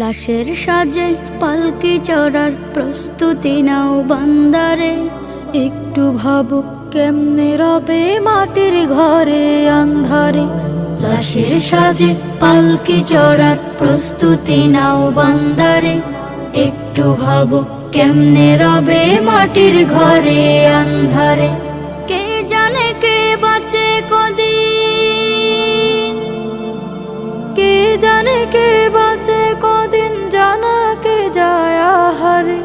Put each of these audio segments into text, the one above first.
লাশের সাজে পালকি চড়ার প্রস্তুতি নাও বান্দারে। একটু ভাবো কেমনে রবে মাটির ঘরে আন্ধারে। লাশের সাজে পালকি চড়ার প্রস্তুতি নাও বান্দারে। একটু ভাবো কেমনে রবে মাটির ঘরে আন্ধারে। কে জানে কে বাঁচে কদিন, কে জানে কে বাঁচে কদিন, জানা কে যায় আহারে।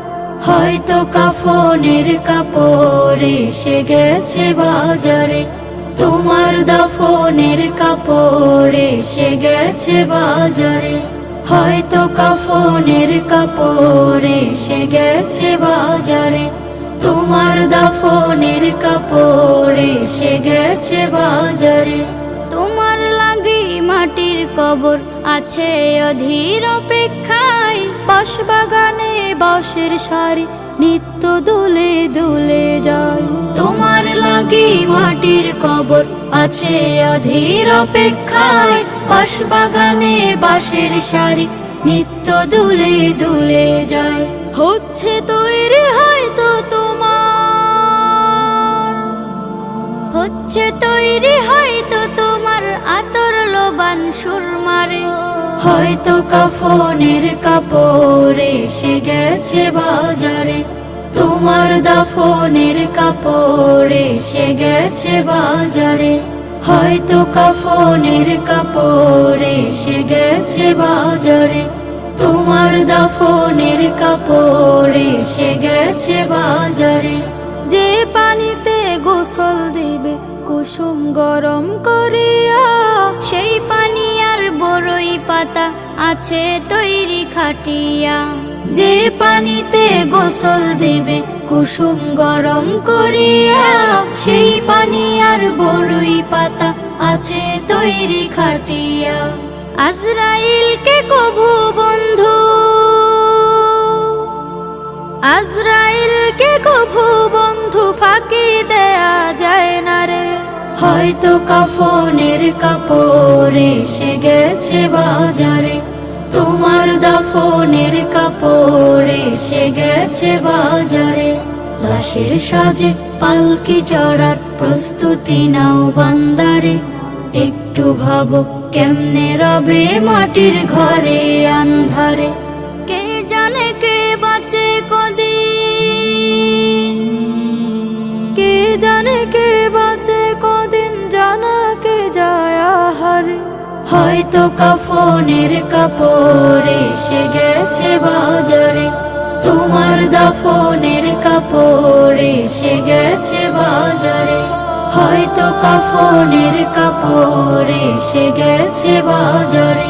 হয়তো কাফনের কাপড় এসে গেছে বাজারে। তোমার দাফনের কাপড় এসে গেছে বাজারে। হয়তো কাফনের কাপড় এসে গেছে বাজারে। তোমার দাফনের কাপড় এসে গেছে বাজারে। তোমার লাগি মাটির কবর আছে অধীর অপেক্ষায়। বাঁশবাগানে বাঁশের সারি নিত্য দুলে দুলে যায়। তোমার লাগি মাটির কবর আছে অধীর অপেক্ষায়। বাঁশবাগানে বাঁশের সারি নিত্য দুলে দুলে যায়। হচ্ছে তৈরি হয়তো তোমার, হচ্ছে তৈরি হয়তো তোমার আতর লোবান সুরমারে। হয়তো কাফনের কাপড় এসে গেছে বাজারে। তোমার দাফনের কাপড় এসে গেছে বাজারে। হয়তো কাফনের কাপড় এসে গেছে বাজারে। তোমার দাফনের কাপড় এসে গেছে বাজারে। যে পানিতে গোসল দেবে কুসুম গরম করিয়া, সেই পানি আর বড়ই পাতা আছে তৈরি খাটিয়া। যে পানিতে গোসল দেবে কুসুম গরম করিয়া, সেই পানি আর বড়ই পাতা আছে তৈরি খাটিয়া। আজরাইলকে কভু বন্ধু, আজরাইলকে কভু বন্ধু ফাঁকি দেয়া যায় না রে। হয়তো কাফনের কাপড় এসে গেছে বাজারে। তোমার দাফনের কাপড় এসে গেছে বাজারে। লাশের সাজে পালকি চড়ার প্রস্তুতি নাও বান্দারে। একটু ভাবো কেমনে রবে মাটির ঘরে আন্ধারে। কে জানে কে বাঁচে কদিন, কে জানে কে বাঁচে কদিন, জানা কে যায় আহারে। হয়তো কাফনের কাপড় এসে গেছে বাজারে। তোমার দাফনের কাপড় এসে গেছে বাজারে। হয়তো কাফনের কাপড় এসে গেছে বাজারে।